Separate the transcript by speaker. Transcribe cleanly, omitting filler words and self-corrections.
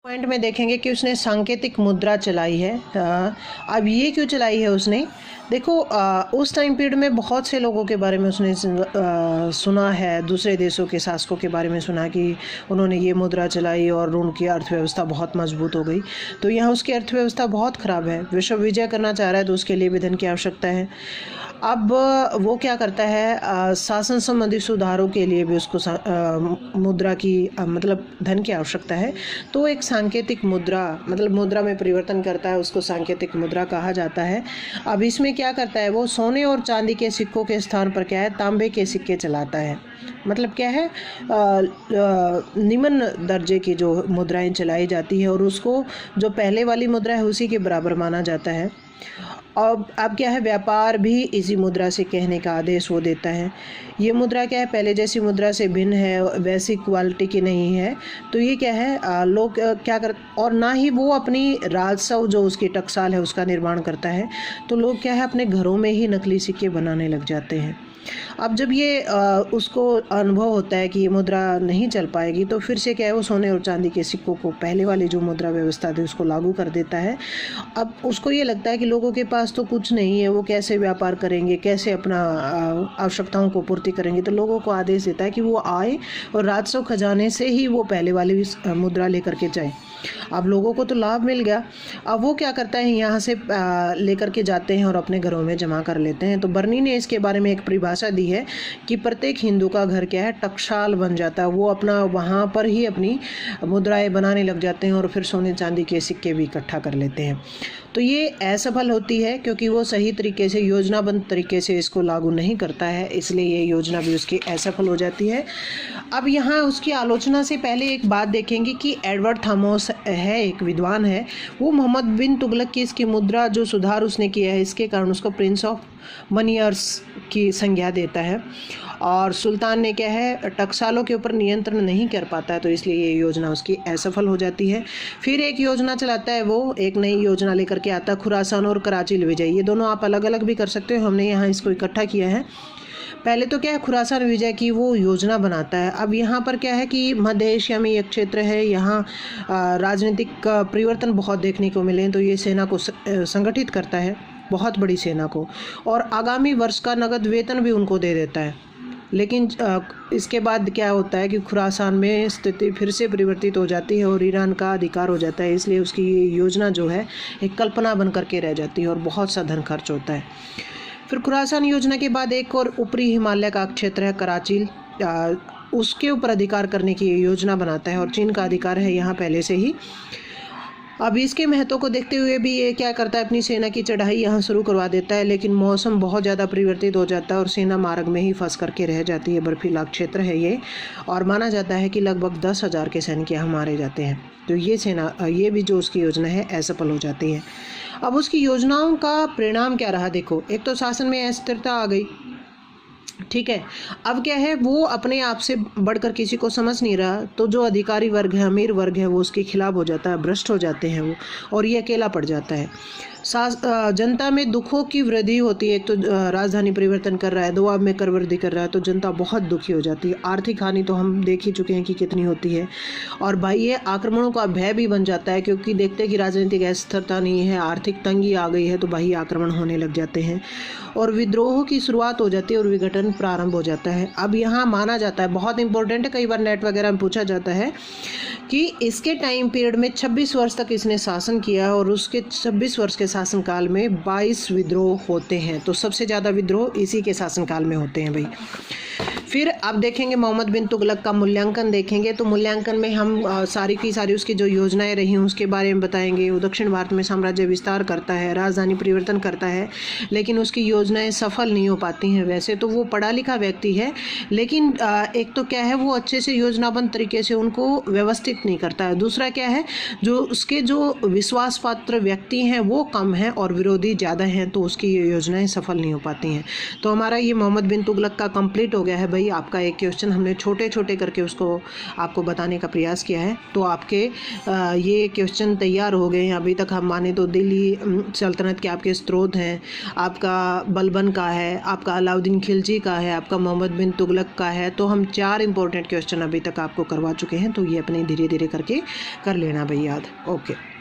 Speaker 1: Point में देखेंगे कि उसने सांकेतिक मुद्रा चलाई है। अब ये क्यों चलाई है उसने, देखो उस टाइम पीरियड में बहुत से लोगों के बारे में उसने सुना है, दूसरे देशों के शासकों के बारे में सुना कि उन्होंने ये मुद्रा चलाई और उनकी अर्थव्यवस्था बहुत मजबूत हो गई। तो यहाँ उसकी अर्थव्यवस्था बहुत ख़राब है, विश्व विजय करना चाह रहा है तो उसके लिए भी धन की आवश्यकता है। अब वो क्या करता है, शासन संबंधी सुधारों के लिए भी उसको मुद्रा की मतलब धन की आवश्यकता है। तो एक सांकेतिक मुद्रा मतलब मुद्रा में परिवर्तन करता है, उसको सांकेतिक मुद्रा कहा जाता है। अब इसमें क्या करता है, वो सोने और चांदी के सिक्कों के स्थान पर क्या है, तांबे के सिक्के चलाता है। मतलब क्या है, निम्न दर्जे की जो मुद्राएं चलाई जाती है और उसको जो पहले वाली मुद्रा है उसी के बराबर माना जाता है। अब क्या है, व्यापार भी इसी मुद्रा से कहने का आदेश वो देता है। ये मुद्रा क्या है, पहले जैसी मुद्रा से भिन्न है, वैसी क्वालिटी की नहीं है। तो ये क्या है, लोग क्या कर, और ना ही वो अपनी राजस्व जो उसकी टकसाल है उसका निर्माण करता है। तो लोग क्या है, अपने घरों में ही नकली सिक्के बनाने लग जाते हैं। अब जब ये उसको अनुभव होता है कि ये मुद्रा नहीं चल पाएगी, तो फिर से क्या है, वो सोने और चांदी के सिक्कों को पहले वाली जो मुद्रा व्यवस्था थी उसको लागू कर देता है। अब उसको ये लगता है कि लोगों के पास तो कुछ नहीं है, वो कैसे व्यापार करेंगे, कैसे अपना आवश्यकताओं को पूर्ति करेंगे। तो लोगों को आदेश देता है कि वो आए और राजस्व खजाने से ही वो पहले वाली मुद्रा लेकर के जाए। अब लोगों को तो लाभ मिल गया। अब वो क्या करता है, यहाँ से लेकर के जाते हैं और अपने घरों में जमा कर लेते हैं। तो बर्नी ने इसके बारे में एक परिभाषा दी है कि प्रत्येक हिंदू का घर क्या है, टकसाल बन जाता है। वो अपना वहाँ पर ही अपनी मुद्राएं बनाने लग जाते हैं और फिर सोने चांदी के सिक्के भी इकट्ठा कर लेते हैं। तो ये असफल होती है क्योंकि वो सही तरीके से योजनाबद्ध तरीके से इसको लागू नहीं करता है, इसलिए ये योजना भी उसकी असफल हो जाती है। अब यहाँ उसकी आलोचना से पहले एक बात देखेंगे कि एडवर्ड थॉमस है, एक विद्वान है, वो मोहम्मद बिन तुगलक की इसकी मुद्रा जो सुधार उसने किया है इसके कारण उसको प्रिंस ऑफ मनियर्स की संज्ञा देता है। और सुल्तान ने क्या है, टकसालों के ऊपर नियंत्रण नहीं कर पाता है, तो इसलिए ये योजना उसकी असफल हो जाती है। फिर एक योजना चलाता है, वो एक नई योजना लेकर के आता है, खुरासान और कराची विजय। ये दोनों आप अलग अलग भी कर सकते हो, हमने यहाँ इसको इकट्ठा किया है। पहले तो क्या है, खुरासान विजय की वो योजना बनाता है। अब यहाँ पर क्या है कि मध्य एशिया में एक क्षेत्र है, यहाँ राजनीतिक परिवर्तन बहुत देखने को मिले हैं। तो ये सेना को संगठित करता है, बहुत बड़ी सेना को, और आगामी वर्ष का नगद वेतन भी उनको दे देता है। लेकिन इसके बाद क्या होता है कि खुरासान में स्थिति फिर से परिवर्तित हो जाती है और ईरान का अधिकार हो जाता है। इसलिए उसकी योजना जो है एक कल्पना बन करके रह जाती है और बहुत सा धन खर्च होता है। फिर खुरासान योजना के बाद एक और ऊपरी हिमालय का क्षेत्र है कराची, उसके ऊपर अधिकार करने की योजना बनाता है और चीन का अधिकार है यहाँ पहले से ही। अब इसके महत्व को देखते हुए भी ये क्या करता है, अपनी सेना की चढ़ाई यहाँ शुरू करवा देता है। लेकिन मौसम बहुत ज़्यादा परिवर्तित हो जाता है और सेना मार्ग में ही फंस करके रह जाती है। बर्फीला क्षेत्र है ये, और माना जाता है कि लगभग 10,000 के सैनिक यहाँ मारे जाते हैं। तो ये भी जो उसकी योजना है असफल हो जाती है। अब उसकी योजनाओं का परिणाम क्या रहा, देखो, एक तो शासन में अस्थिरता आ गई, ठीक है। अब क्या है, वो अपने आप से बढ़कर किसी को समझ नहीं रहा, तो जो अधिकारी वर्ग है, अमीर वर्ग है, वो उसके खिलाफ हो जाता है, भ्रष्ट हो जाते हैं वो, और ये अकेला पड़ जाता है। जनता में दुखों की वृद्धि होती है। एक तो राजधानी परिवर्तन कर रहा है, दोआब में कर वृद्धि कर रहा है, तो जनता बहुत दुखी हो जाती है। आर्थिक हानि तो हम देख ही चुके हैं कि कितनी होती है। और बाह्य आक्रमणों का भय भी बन जाता है, क्योंकि देखते हैं कि राजनीतिक अस्थिरता नहीं है, आर्थिक तंगी आ गई है, तो बाह्य आक्रमण होने लग जाते हैं और विद्रोह की शुरुआत हो जाती है और विघटन प्रारंभ हो जाता है। अब यहाँ माना जाता है, बहुत इंपॉर्टेंट है, कई बार नेट वगैरह में पूछा जाता है कि इसके टाइम पीरियड में 26 वर्ष तक इसने शासन किया और उसके 26 वर्ष के शासनकाल में 22 विद्रोह होते हैं। तो सबसे ज़्यादा विद्रोह इसी के शासनकाल में होते हैं भाई। फिर अब देखेंगे मोहम्मद बिन तुगलक का मूल्यांकन देखेंगे। तो मूल्यांकन में हम सारी की सारी उसकी जो योजनाएं रही उसके बारे में बताएंगे। वो दक्षिण भारत में साम्राज्य विस्तार करता है, राजधानी परिवर्तन करता है, लेकिन उसकी योजनाएं सफल नहीं हो पाती हैं। वैसे तो वो पढ़ा लिखा व्यक्ति है, लेकिन एक तो क्या है, वो अच्छे से योजनाबद्ध तरीके से उनको व्यवस्थित नहीं करता है। दूसरा क्या है, जो उसके जो विश्वास पात्र व्यक्ति हैं वो कम हैं और विरोधी ज़्यादा हैं, तो उसकी ये योजनाएं सफल नहीं हो पाती हैं। तो हमारा ये मोहम्मद बिन तुगलक का कंप्लीट हो गया है भाई। भाई आपका एक क्वेश्चन हमने छोटे छोटे करके उसको आपको बताने का प्रयास किया है। तो आपके ये क्वेश्चन तैयार हो गए हैं। अभी तक हम माने तो दिल्ली सल्तनत के आपके स्रोत हैं, आपका बलबन का है, आपका अलाउद्दीन खिलजी का है, आपका मोहम्मद बिन तुगलक का है। तो हम 4 इंपॉर्टेंट क्वेश्चन अभी तक आपको करवा चुके हैं। तो ये अपने धीरे धीरे करके कर लेना भाई याद। ओके।